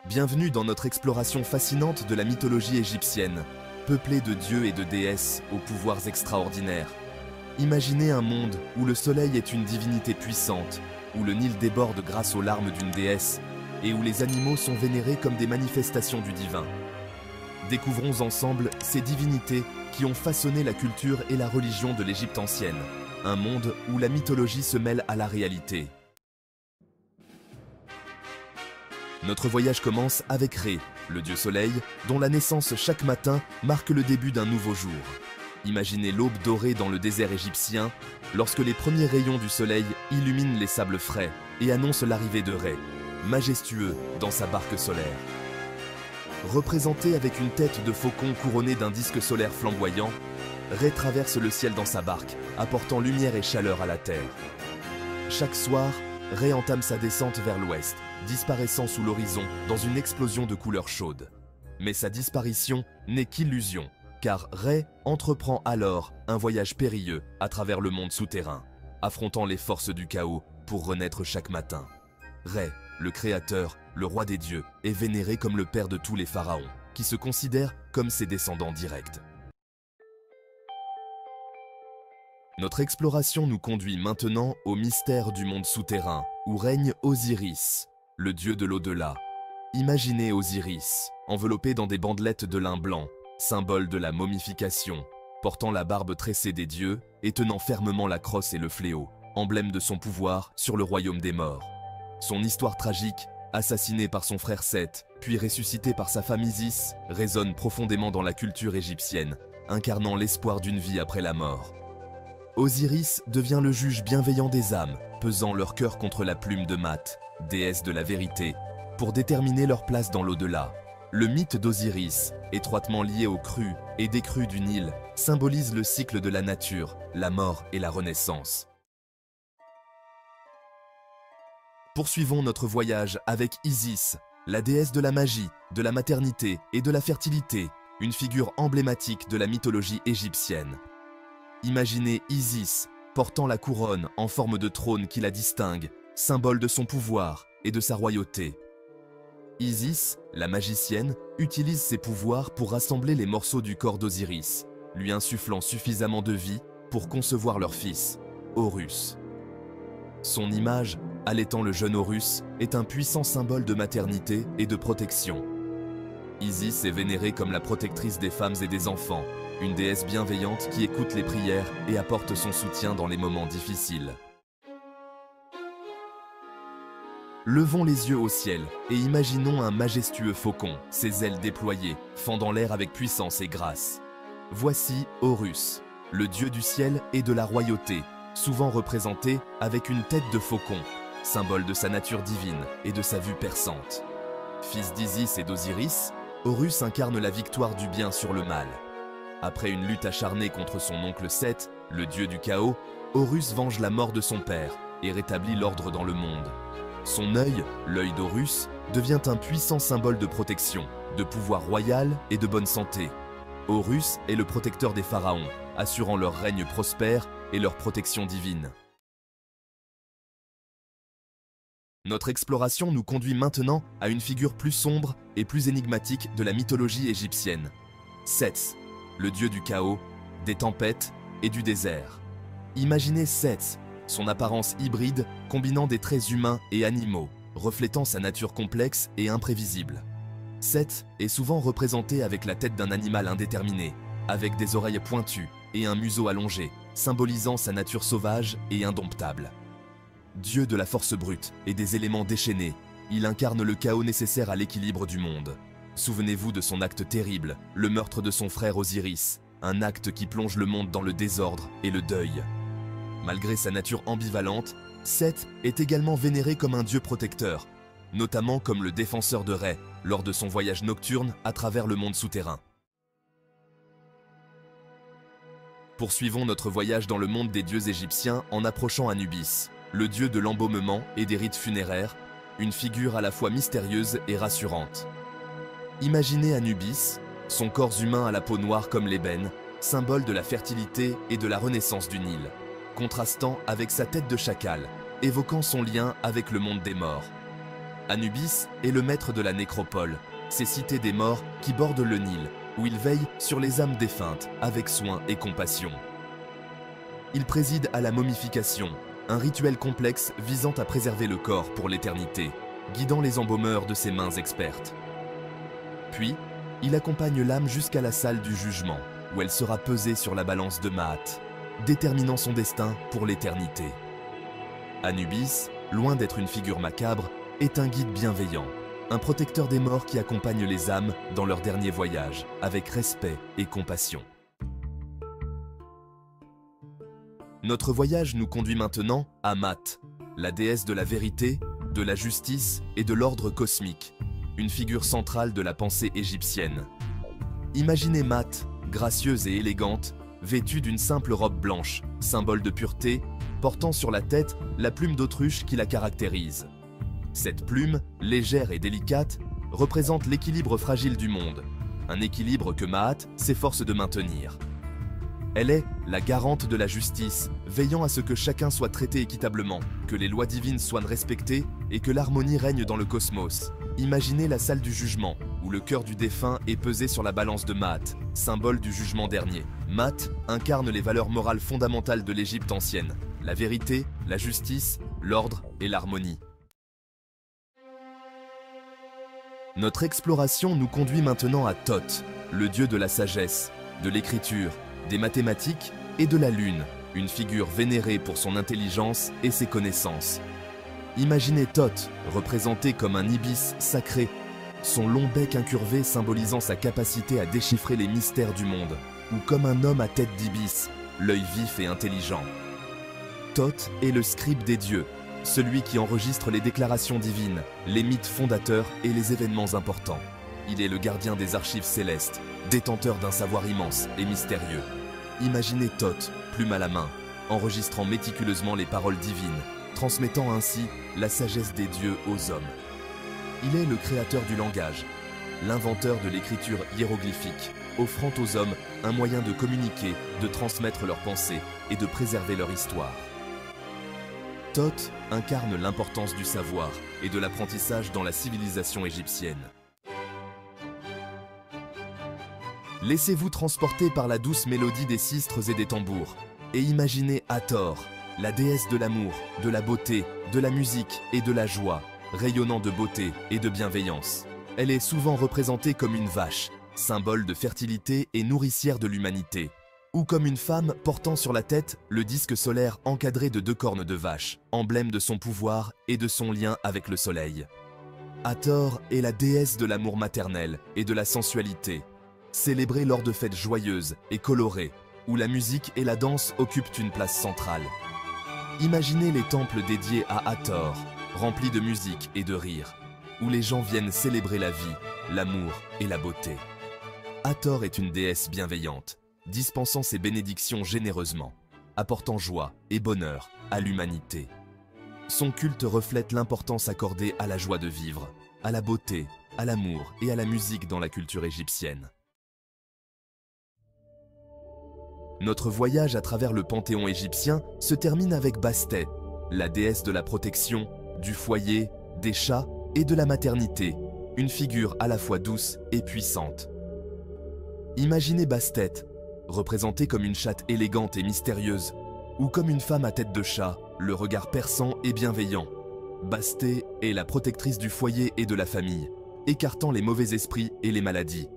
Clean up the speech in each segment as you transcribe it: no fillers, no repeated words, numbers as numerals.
Bienvenue dans notre exploration fascinante de la mythologie égyptienne, peuplée de dieux et de déesses aux pouvoirs extraordinaires. Imaginez un monde où le soleil est une divinité puissante, où le Nil déborde grâce aux larmes d'une déesse, et où les animaux sont vénérés comme des manifestations du divin. Découvrons ensemble ces divinités qui ont façonné la culture et la religion de l'Égypte ancienne, un monde où la mythologie se mêle à la réalité. Notre voyage commence avec Ré, le dieu soleil, dont la naissance chaque matin marque le début d'un nouveau jour. Imaginez l'aube dorée dans le désert égyptien, lorsque les premiers rayons du soleil illuminent les sables frais et annoncent l'arrivée de Ré, majestueux dans sa barque solaire. Représenté avec une tête de faucon couronnée d'un disque solaire flamboyant, Ré traverse le ciel dans sa barque, apportant lumière et chaleur à la Terre. Chaque soir, Ré entame sa descente vers l'ouest, disparaissant sous l'horizon dans une explosion de couleurs chaudes. Mais sa disparition n'est qu'illusion, car Ré entreprend alors un voyage périlleux à travers le monde souterrain, affrontant les forces du chaos pour renaître chaque matin. Ré, le créateur, le roi des dieux, est vénéré comme le père de tous les pharaons, qui se considèrent comme ses descendants directs. Notre exploration nous conduit maintenant au mystère du monde souterrain, où règne Osiris, le dieu de l'au-delà. Imaginez Osiris, enveloppé dans des bandelettes de lin blanc, symbole de la momification, portant la barbe tressée des dieux et tenant fermement la crosse et le fléau, emblème de son pouvoir sur le royaume des morts. Son histoire tragique, assassiné par son frère Seth, puis ressuscité par sa femme Isis, résonne profondément dans la culture égyptienne, incarnant l'espoir d'une vie après la mort. Osiris devient le juge bienveillant des âmes, pesant leur cœur contre la plume de Mat, déesse de la vérité, pour déterminer leur place dans l'au-delà. Le mythe d'Osiris, étroitement lié aux crues et décrues du Nil, symbolise le cycle de la nature, la mort et la renaissance. Poursuivons notre voyage avec Isis, la déesse de la magie, de la maternité et de la fertilité, une figure emblématique de la mythologie égyptienne. Imaginez Isis portant la couronne en forme de trône qui la distingue, symbole de son pouvoir et de sa royauté. Isis, la magicienne, utilise ses pouvoirs pour rassembler les morceaux du corps d'Osiris, lui insufflant suffisamment de vie pour concevoir leur fils, Horus. Son image, allaitant le jeune Horus, est un puissant symbole de maternité et de protection. Isis est vénérée comme la protectrice des femmes et des enfants, une déesse bienveillante qui écoute les prières et apporte son soutien dans les moments difficiles. Levons les yeux au ciel et imaginons un majestueux faucon, ses ailes déployées, fendant l'air avec puissance et grâce. Voici Horus, le dieu du ciel et de la royauté, souvent représenté avec une tête de faucon, symbole de sa nature divine et de sa vue perçante. Fils d'Isis et d'Osiris, Horus incarne la victoire du bien sur le mal. Après une lutte acharnée contre son oncle Seth, le dieu du chaos, Horus venge la mort de son père et rétablit l'ordre dans le monde. Son œil, l'œil d'Horus, devient un puissant symbole de protection, de pouvoir royal et de bonne santé. Horus est le protecteur des pharaons, assurant leur règne prospère et leur protection divine. Notre exploration nous conduit maintenant à une figure plus sombre et plus énigmatique de la mythologie égyptienne. Seth, le dieu du chaos, des tempêtes et du désert. Imaginez Seth, son apparence hybride combinant des traits humains et animaux, reflétant sa nature complexe et imprévisible. Seth est souvent représenté avec la tête d'un animal indéterminé, avec des oreilles pointues et un museau allongé, symbolisant sa nature sauvage et indomptable. Dieu de la force brute et des éléments déchaînés, il incarne le chaos nécessaire à l'équilibre du monde. Souvenez-vous de son acte terrible, le meurtre de son frère Osiris, un acte qui plonge le monde dans le désordre et le deuil. Malgré sa nature ambivalente, Seth est également vénéré comme un dieu protecteur, notamment comme le défenseur de Ré lors de son voyage nocturne à travers le monde souterrain. Poursuivons notre voyage dans le monde des dieux égyptiens en approchant Anubis, le dieu de l'embaumement et des rites funéraires, une figure à la fois mystérieuse et rassurante. Imaginez Anubis, son corps humain à la peau noire comme l'ébène, symbole de la fertilité et de la renaissance du Nil, contrastant avec sa tête de chacal, évoquant son lien avec le monde des morts. Anubis est le maître de la nécropole, ces cités des morts qui bordent le Nil, où il veille sur les âmes défuntes avec soin et compassion. Il préside à la momification, un rituel complexe visant à préserver le corps pour l'éternité, guidant les embaumeurs de ses mains expertes. Puis, il accompagne l'âme jusqu'à la salle du jugement, où elle sera pesée sur la balance de Maat, déterminant son destin pour l'éternité. Anubis, loin d'être une figure macabre, est un guide bienveillant, un protecteur des morts qui accompagne les âmes dans leur dernier voyage, avec respect et compassion. Notre voyage nous conduit maintenant à Maat, la déesse de la vérité, de la justice et de l'ordre cosmique, une figure centrale de la pensée égyptienne. Imaginez Maat, gracieuse et élégante, vêtue d'une simple robe blanche, symbole de pureté, portant sur la tête la plume d'autruche qui la caractérise. Cette plume, légère et délicate, représente l'équilibre fragile du monde, un équilibre que Maat s'efforce de maintenir. Elle est la garante de la justice, veillant à ce que chacun soit traité équitablement, que les lois divines soient respectées et que l'harmonie règne dans le cosmos. Imaginez la salle du jugement, où le cœur du défunt est pesé sur la balance de Maat, symbole du jugement dernier. Maat incarne les valeurs morales fondamentales de l'Égypte ancienne, la vérité, la justice, l'ordre et l'harmonie. Notre exploration nous conduit maintenant à Thoth, le dieu de la sagesse, de l'écriture, des mathématiques et de la lune, une figure vénérée pour son intelligence et ses connaissances. Imaginez Thoth, représenté comme un ibis sacré, son long bec incurvé symbolisant sa capacité à déchiffrer les mystères du monde, ou comme un homme à tête d'ibis, l'œil vif et intelligent. Thoth est le scribe des dieux, celui qui enregistre les déclarations divines, les mythes fondateurs et les événements importants. Il est le gardien des archives célestes, détenteur d'un savoir immense et mystérieux. Imaginez Thoth, plume à la main, enregistrant méticuleusement les paroles divines, transmettant ainsi la sagesse des dieux aux hommes. Il est le créateur du langage, l'inventeur de l'écriture hiéroglyphique, offrant aux hommes un moyen de communiquer, de transmettre leurs pensées et de préserver leur histoire. Thoth incarne l'importance du savoir et de l'apprentissage dans la civilisation égyptienne. Laissez-vous transporter par la douce mélodie des sistres et des tambours et imaginez Hathor, la déesse de l'amour, de la beauté, de la musique et de la joie, rayonnant de beauté et de bienveillance. Elle est souvent représentée comme une vache, symbole de fertilité et nourricière de l'humanité, ou comme une femme portant sur la tête le disque solaire encadré de 2 cornes de vache, emblème de son pouvoir et de son lien avec le soleil. Hathor est la déesse de l'amour maternel et de la sensualité, célébrée lors de fêtes joyeuses et colorées, où la musique et la danse occupent une place centrale. Imaginez les temples dédiés à Hathor, remplis de musique et de rire, où les gens viennent célébrer la vie, l'amour et la beauté. Hathor est une déesse bienveillante, dispensant ses bénédictions généreusement, apportant joie et bonheur à l'humanité. Son culte reflète l'importance accordée à la joie de vivre, à la beauté, à l'amour et à la musique dans la culture égyptienne. Notre voyage à travers le panthéon égyptien se termine avec Bastet, la déesse de la protection, du foyer, des chats et de la maternité, une figure à la fois douce et puissante. Imaginez Bastet, représentée comme une chatte élégante et mystérieuse, ou comme une femme à tête de chat, le regard perçant et bienveillant. Bastet est la protectrice du foyer et de la famille, écartant les mauvais esprits et les maladies.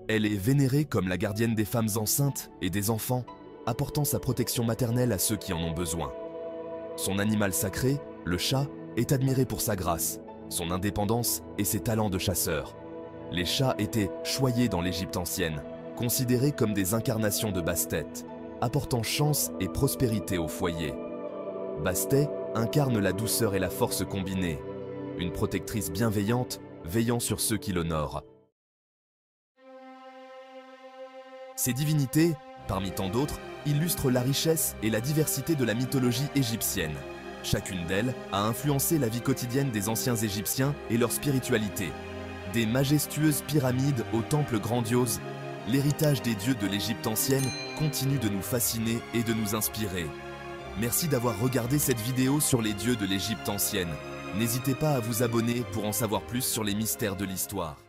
Elle est vénérée comme la gardienne des femmes enceintes et des enfants, apportant sa protection maternelle à ceux qui en ont besoin. Son animal sacré, le chat, est admiré pour sa grâce, son indépendance et ses talents de chasseur. Les chats étaient choyés dans l'Égypte ancienne, considérés comme des incarnations de Bastet, apportant chance et prospérité au foyer. Bastet incarne la douceur et la force combinées, une protectrice bienveillante veillant sur ceux qui l'honorent. Ces divinités, parmi tant d'autres, illustrent la richesse et la diversité de la mythologie égyptienne. Chacune d'elles a influencé la vie quotidienne des anciens Égyptiens et leur spiritualité. Des majestueuses pyramides aux temples grandioses, l'héritage des dieux de l'Égypte ancienne continue de nous fasciner et de nous inspirer. Merci d'avoir regardé cette vidéo sur les dieux de l'Égypte ancienne. N'hésitez pas à vous abonner pour en savoir plus sur les mystères de l'histoire.